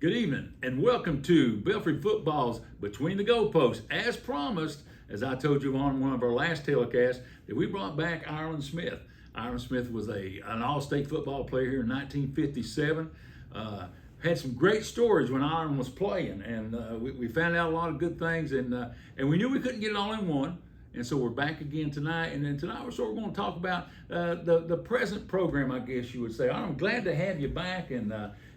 Good evening and welcome to Belfry Football's Between the Goalposts. As promised, as I told you on one of our last telecasts, that we brought back Ireland Smith. Ireland Smith was an all-state football player here in 1957. Had some great stories when Ireland was playing, and we found out a lot of good things, and we knew we couldn't get it all in one. And so we're back again tonight, and then tonight we're going to talk about the present program, I guess you would say. I'm glad to have you back, and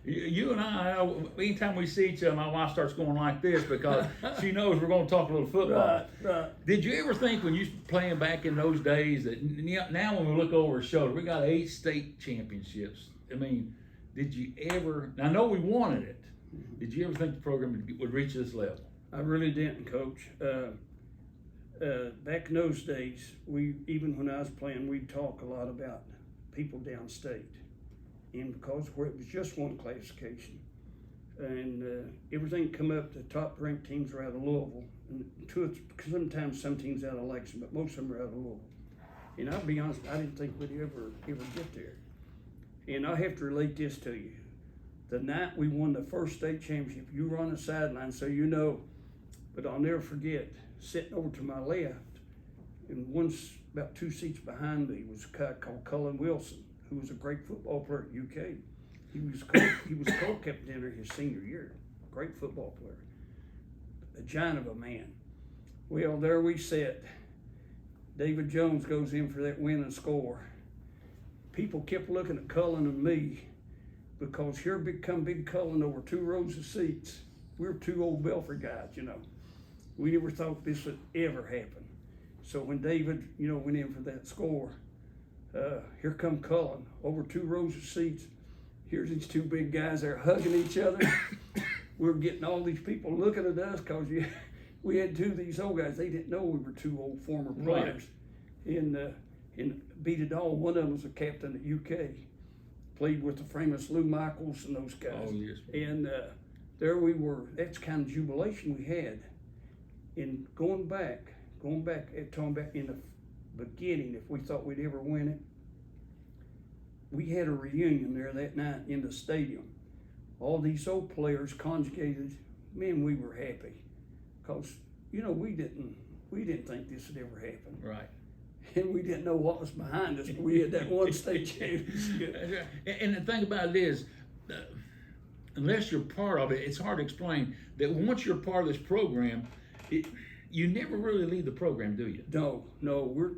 you and I, anytime we see each other, my wife starts going like this because she knows we're going to talk a little football. Right. Did you ever think when you was playing back in those days that now when we look over our shoulder, we got 8 state championships? I mean, did you ever, I know we wanted it, did you ever think the program would reach this level? I really didn't, Coach. Back in those days, even when I was playing, we'd talk a lot about people downstate. And because it was just one classification, and everything come up, the top ranked teams were out of Louisville, and sometimes some teams out of Lexington, but most of them were out of Louisville. And I'll be honest, I didn't think we'd ever get there. And I have to relate this to you. The night we won the first state championship, you were on the sideline, so you know, but I'll never forget sitting over to my left, and about 2 seats behind me was a guy called Cullen Wilson, who was a great football player at UK. He was co-captain there his senior year. Great football player. A giant of a man. Well, there we sat. David Jones goes in for that winning score. People kept looking at Cullen and me because here come Big Cullen over 2 rows of seats. We were 2 old Belfry guys, you know. We never thought this would ever happen. So when David, went in for that score, here come Cullen, over 2 rows of seats. Here's these 2 big guys there hugging each other. We're getting all these people looking at us because we had 2 of these old guys. They didn't know we were 2 old former players. Right. And beat it all. One of them was a captain at UK. Played with the famous Lou Michaels and those guys. Oh, yes. And there we were. That's the kind of jubilation we had. And going back, talking about in the beginning, if we thought we'd ever win it, we had a reunion there that night in the stadium. All these old players conjugated. Man, we were happy because we didn't think this would ever happen. Right. And we didn't know what was behind us, but we had that one state championship. And the thing about it is, unless you're part of it, it's hard to explain that once you're part of this program, you never really leave the program, do you? No, we're,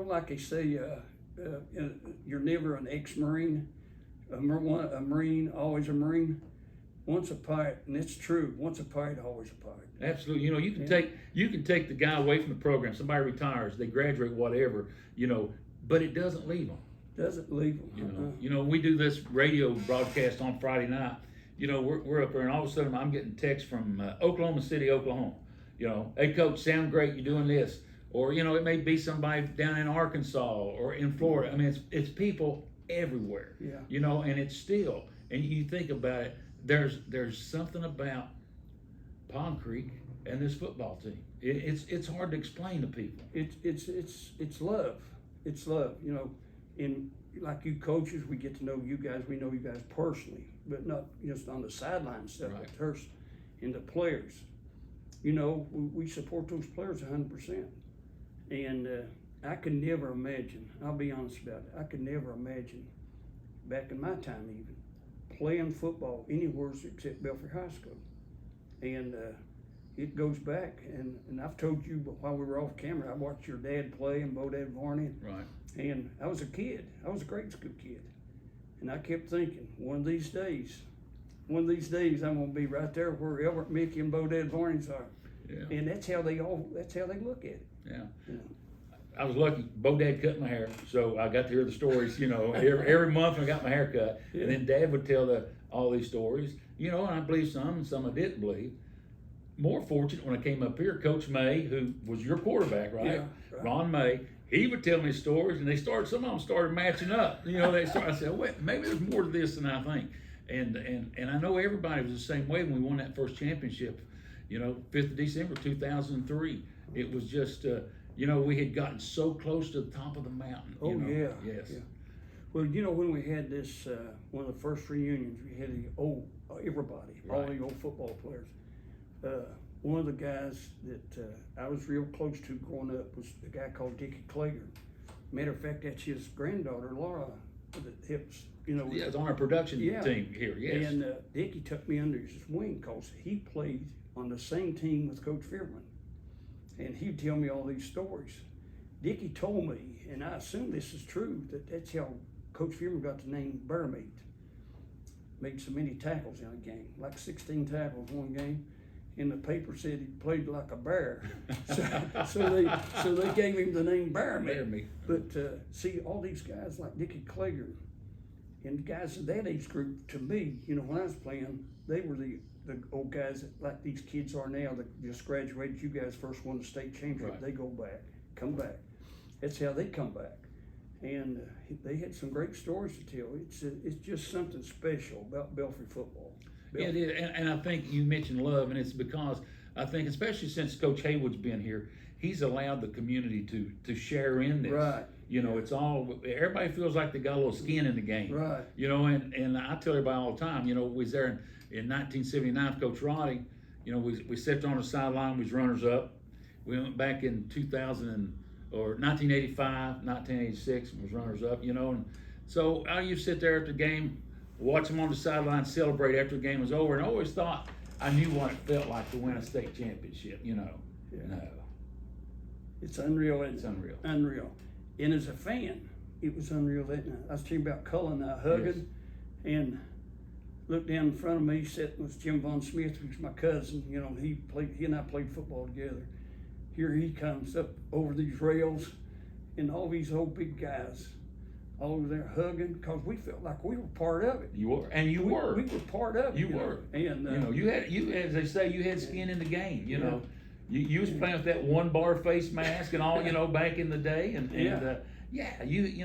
like they say, you're never an ex-Marine, a Marine, always a Marine. Once a pirate, and it's true, once a pirate, always a pirate. Absolutely. You can take the guy away from the program. Somebody retires, they graduate, whatever, but it doesn't leave them. Doesn't leave them. We do this radio broadcast on Friday night. We're up there, and all of a sudden I'm getting texts from Oklahoma City, Oklahoma. Hey coach, sound great, you're doing this. Or, it may be somebody down in Arkansas or in Florida. I mean, it's people everywhere. Yeah. And it's still, and you think about it, there's something about Pond Creek and this football team. It's hard to explain to people. It's love. It's love. And like you coaches, we get to know you guys. We know you guys personally, but not just on the sideline stuff. Right. But first, and the players. We support those players 100%. And I could never imagine. I'll be honest about it. I could never imagine back in my time even playing football anywhere except Belfry High School. And it goes back, and I've told you, but while we were off camera, I watched your dad play and Bodad Varney. Right. And I was a kid. I was a grade school kid. And I kept thinking, one of these days, I'm gonna be right there where Elbert, Mickey, and Bodad Varney's are. Yeah. And that's how they look at it. Yeah. I was lucky. Bodad cut my hair, so I got to hear the stories. Every month I got my hair cut, and then Dad would tell all these stories. And I believed some, and some I didn't believe. More fortunate when I came up here, Coach May, who was your quarterback, right? Yeah, right. Ron May. He would tell me stories, and some of them started matching up. I said, wait, maybe there's more to this than I think. And I know everybody was the same way when we won that first championship. 5th of December 2003. It was just. We had gotten so close to the top of the mountain. Oh, yeah. Yes. Yeah. Well, you know, when we had this, one of the first reunions, we had the old, everybody, all Right. the old football players. One of the guys that I was real close to growing up was a guy called Dickie Klager. Matter of fact, that's his granddaughter, Laura, that helps, you know. Yeah, it's on our production Yeah. team here, yes. And Dickie took me under his wing because he played on the same team with Coach Fierman. And he'd tell me all these stories. Dickie told me, and I assume this is true, that that's how Coach Fierman got the name Bear Meat. Made so many tackles in a game, like 16 tackles one game. And the paper said he played like a bear. So they gave him the name Bear Meat. Bear Meat. But see, all these guys like Dickie Klager and guys of that age group, to me, you know, when I was playing, they were the old guys that, like these kids are now, that just graduated. You guys first won the state championship. Right. They go back, come back. That's how they come back. And they had some great stories to tell. It's just something special about Belfry football. Yeah, it is. And I think you mentioned love, and it's because I think, especially since Coach Haywood's been here, he's allowed the community to share in this. Right. You know, it's all, everybody feels like they got a little skin in the game. Right. You know, and I tell everybody all the time, you know, we was there in 1979, Coach Roddy, you know, we sat on the sideline, we was runners up. We went back in 1985, 1986, and was runners up, you know. And so I used to sit there at the game, watch them on the sideline celebrate after the game was over, and I always thought I knew what it felt like to win a state championship, you know. Yeah. No. It's unreal, isn't it? It's unreal. Unreal. And as a fan, it was unreal that night. I was telling you about Cullen and I hugging, and looked down in front of me, sitting was Jim Von Smith, who's my cousin. You know, he and I played football together. Here he comes up over these rails, and all these old big guys all over there hugging, because we felt like we were part of it. You were, and you were. We were part of it. You were. And you know, you as they say, you had skin in the game. You know, you was playing with that one bar face mask and all. You know, back in the day, and you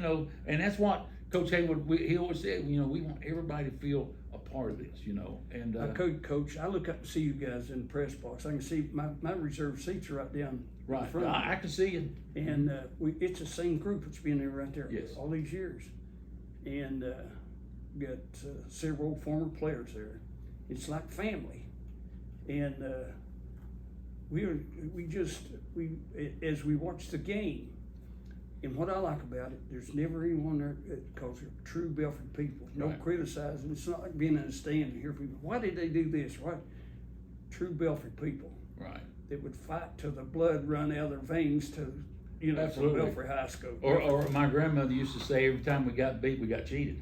know, and that's what Coach Haywood, he always said. You know, we want everybody to feel a part of this. You know, and Coach, I look up to see you guys in the press box. I can see my reserve seats are right down. Right, in front of me. I can see you. And it's the same group that's been there right there Yes. all these years. And got several former players there. It's like family. And as we watch the game, and what I like about it, there's never anyone there because they're true Belfry people. No Right. criticizing. It's not like being in a stand and hear people, why did they do this? Why? True Belfry people. Right. That would fight till the blood run out of their veins to, you know, from Absolutely. Belfry High School. Or my grandmother used to say, every time we got beat, we got cheated.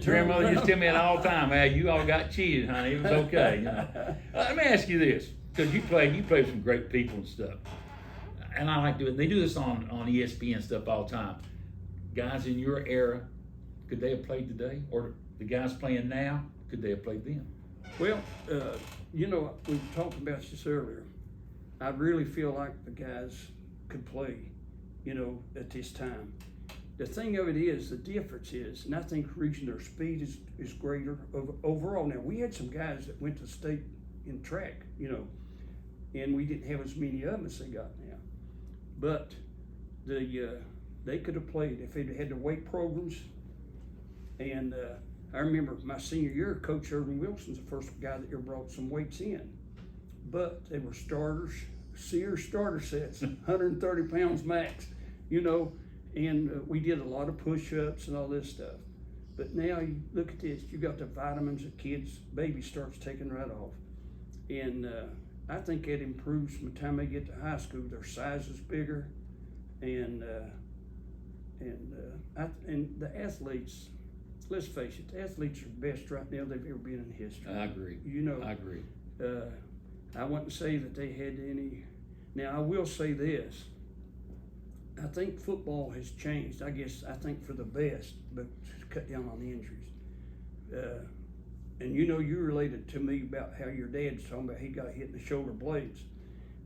Grandmother used to tell me that all the time. Hey, you all got cheated, honey. It was okay. You know? Let me ask you this, because you play with some great people and stuff. And I like doing. They do this on ESPN stuff all the time. Guys in your era, could they have played today? Or the guys playing now, could they have played then? Well, you know, we talked about this earlier. I really feel like the guys could play, you know, at this time. The thing of it is, the difference is, and I think the reason their speed is greater overall. Now, we had some guys that went to state in track, you know, and we didn't have as many of them as they got now. But they could have played if they'd had their weight programs. And I remember my senior year, Coach Irvin Wilson's the first guy that ever brought some weights in. But they were starters, Sears starter sets, 130 pounds max, you know, and we did a lot of push-ups and all this stuff. But now you look at this, you got the vitamins that baby starts taking right off. And I think it improves by the time they get to high school. Their size is bigger, and the athletes, let's face it, the athletes are the best right now they've ever been in history. I agree. You know, I agree. I wouldn't say that they had any. Now, I will say this. I think football has changed. I think for the best, but cut down on the injuries. And you know, you related to me about how your dad's talking about he got hit in the shoulder blades.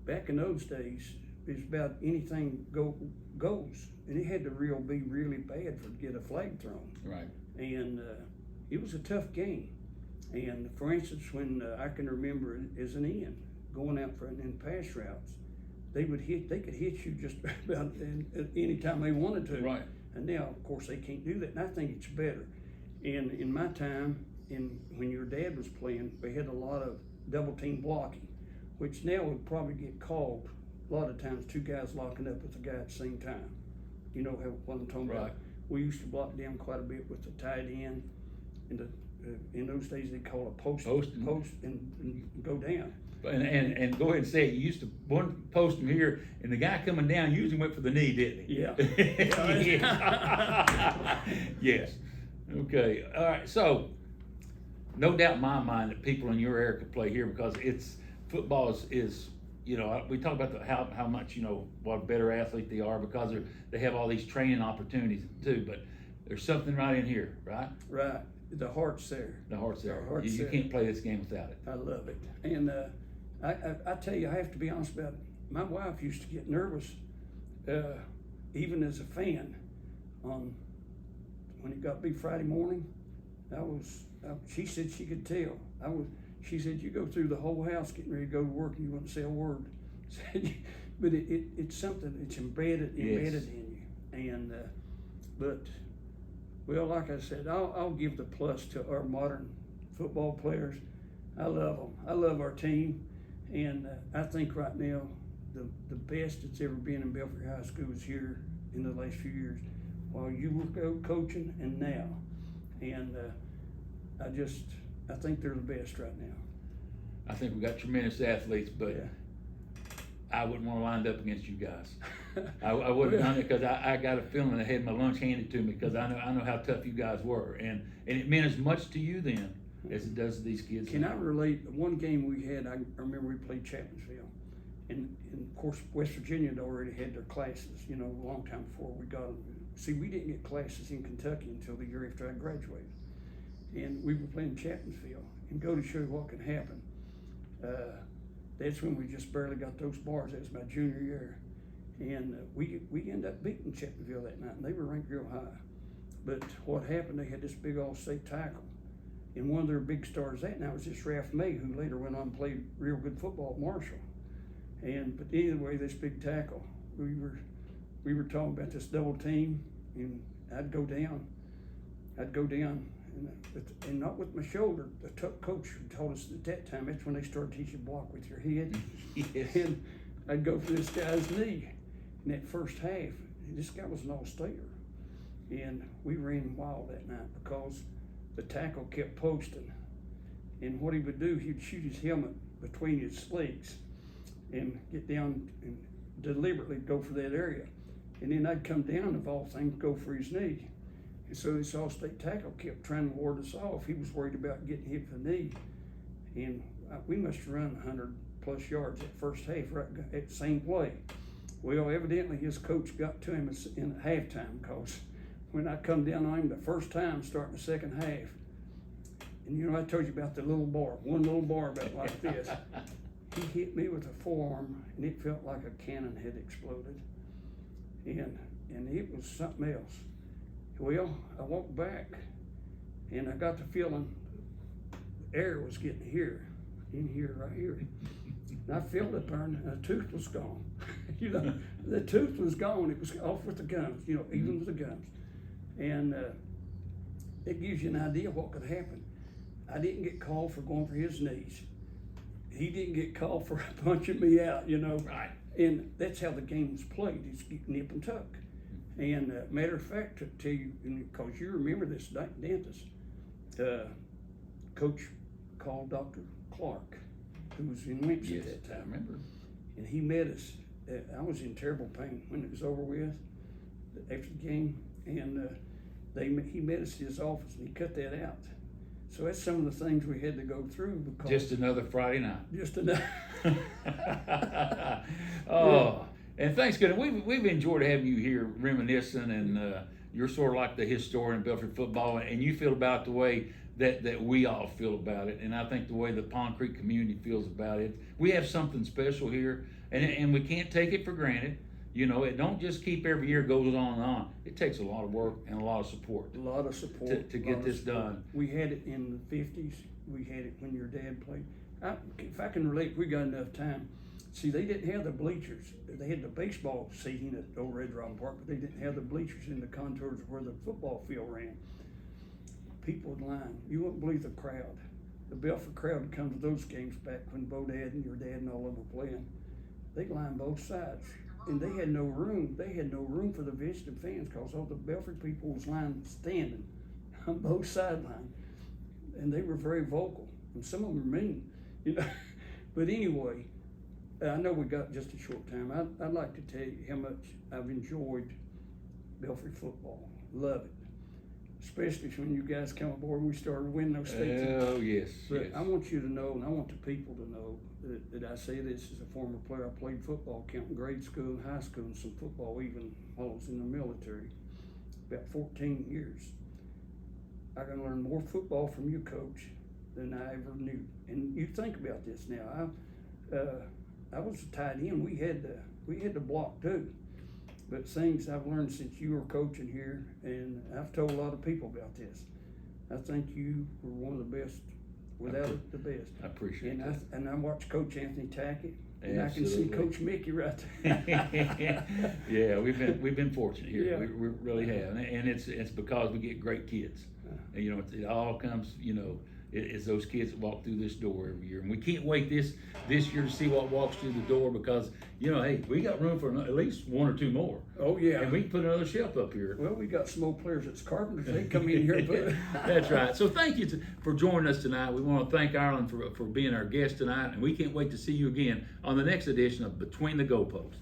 Back in those days, it was about anything goes. And it had to be really bad to get a flag thrown. Right. And it was a tough game. And for instance, when I can remember as an end, going out in pass routes, they could hit you just about any time they wanted to. Right. And now, of course, they can't do that, and I think it's better. And in my time, when your dad was playing, we had a lot of double team blocking, which now would probably get called a lot of times, two guys locking up with a guy at the same time. You know what I'm talking about? We used to block down quite a bit with the tight end, and in those days they call a post and go down. And go ahead and say it. You used to one post him here, and the guy coming down usually went for the knee, didn't he? Yeah. Yes. Okay. All right. So, no doubt in my mind that people in your area could play here because football is you know, we talk about how much, you know, what a better athlete they are because they have all these training opportunities too. But there's something right in here, right? Right. The heart's there. The heart's there. You can't play this game without it. I love it. And I tell you, I have to be honest about it. My wife used to get nervous, even as a fan, when it got to be Friday morning. She said she could tell. She said, you go through the whole house getting ready to go to work and you wouldn't say a word. But it's something, it's embedded in you. And, well, like I said, I'll give the plus to our modern football players. I love them. I love our team. And I think right now, the best that's ever been in Belfry High School is here in the last few years while you were coaching and now. And I think they're the best right now. I think we got tremendous athletes, but yeah. I wouldn't want to line up against you guys. I would have done it because I got a feeling I had my lunch handed to me because I know how tough you guys were, and it meant as much to you then as it does to these kids. Can I relate? One game we had, I remember we played Chapmansville, and of course West Virginia had already had their classes, you know, a long time before we got them. See, we didn't get classes in Kentucky until the year after I graduated, and we were playing Chapmansville. And go to show you what can happen. That's when we just barely got those bars. That was my junior year. And we ended up beating Chapmanville that night, and they were ranked real high. But what happened, they had this big all-state tackle. And one of their big stars that night was this Ralph May, who later went on and played real good football at Marshall. But anyway, this big tackle, we were talking about this double team, and I'd go down, and not with my shoulder. The coach told us at that time, that's when they started teaching block with your head. Yes. And I'd go for this guy's knee in that first half. This guy was an all-stater. And we ran wild that night because the tackle kept posting. And what he would do, he'd shoot his helmet between his legs and get down and deliberately go for that area. And then I'd come down, of all things, go for his knee. And so this all-state tackle kept trying to ward us off. He was worried about getting hit for the knee. And we must have run 100+ yards that first half right at the same play. Well, evidently his coach got to him in halftime because when I come down on him the first time starting the second half, and you know I told you about the little bar, one little bar about like this. He hit me with a forearm and it felt like a cannon had exploded. And it was something else. Well, I walked back and I got the feeling the air was getting in here, right here. And I felt it burn and the tooth was gone. You know, the tooth was gone. It was off with the gums, you know, even with the gums. And it gives you an idea what could happen. I didn't get called for going for his knees. He didn't get called for punching me out, you know. Right. And that's how the game was played. It's nip and tuck. And matter of fact, to tell you, because you remember this dentist, Coach called Dr. Clark, who was in Wimps at that time. I remember. And he met us. I was in terrible pain when it was over with after the game. And he met us in his office and he cut that out. So that's some of the things we had to go through because Just another Friday night. Just another. Oh. And thanks, good. We've enjoyed having you here reminiscing, and you're sort of like the historian of Belfry football, and you feel about the way that we all feel about it, and I think the way the Pond Creek community feels about it. We have something special here, and we can't take it for granted. You know, it don't just keep every year goes on and on. It takes a lot of work and a lot of support. A lot of support to get this done. We had it in the 50s. We had it when your dad played. If I can relate, we got enough time. See, they didn't have the bleachers. They had the baseball seating at Old Red Robin Park, but they didn't have the bleachers in the contours where the football field ran. People would line. You wouldn't believe the crowd. The Belfry crowd would come to those games back when Bo Dad and your dad and all of them were playing. They'd line both sides. And they had no room. They had no room for the visiting fans because all the Belfry people was lined standing on both sidelines. And they were very vocal. And some of them were mean, you know. But anyway, I know we got just a short time. I'd like to tell you how much I've enjoyed Belfry football. Love it. Especially when you guys come aboard and we started winning those states. Oh, yes. But yes. I want you to know, and I want the people to know, that I say this as a former player. I played football, counting grade school and high school, and some football even while I was in the military. About 14 years. I can learn more football from you, Coach, than I ever knew. And you think about this now. I was a tight end. We had to block too. But things I've learned since you were coaching here, and I've told a lot of people about this. I think you were one of the best, without it, the best. I appreciate that. And I watched Coach Anthony Tackett, and I can Absolutely. see Coach Mickey right there. Yeah, we've been fortunate here. Yeah. We really have, and it's because we get great kids. And, you know, it all comes, you know, it's those kids that walk through this door every year, and we can't wait this year to see what walks through the door because, you know, hey, we got room for at least one or two more. Oh yeah. And we can put another shelf up here. Well, we got some old players that's carpenters. They come in here and put. That's right. So thank you for joining us tonight. We want to thank Ireland for being our guest tonight, and we can't wait to see you again on the next edition of Between the Goalposts.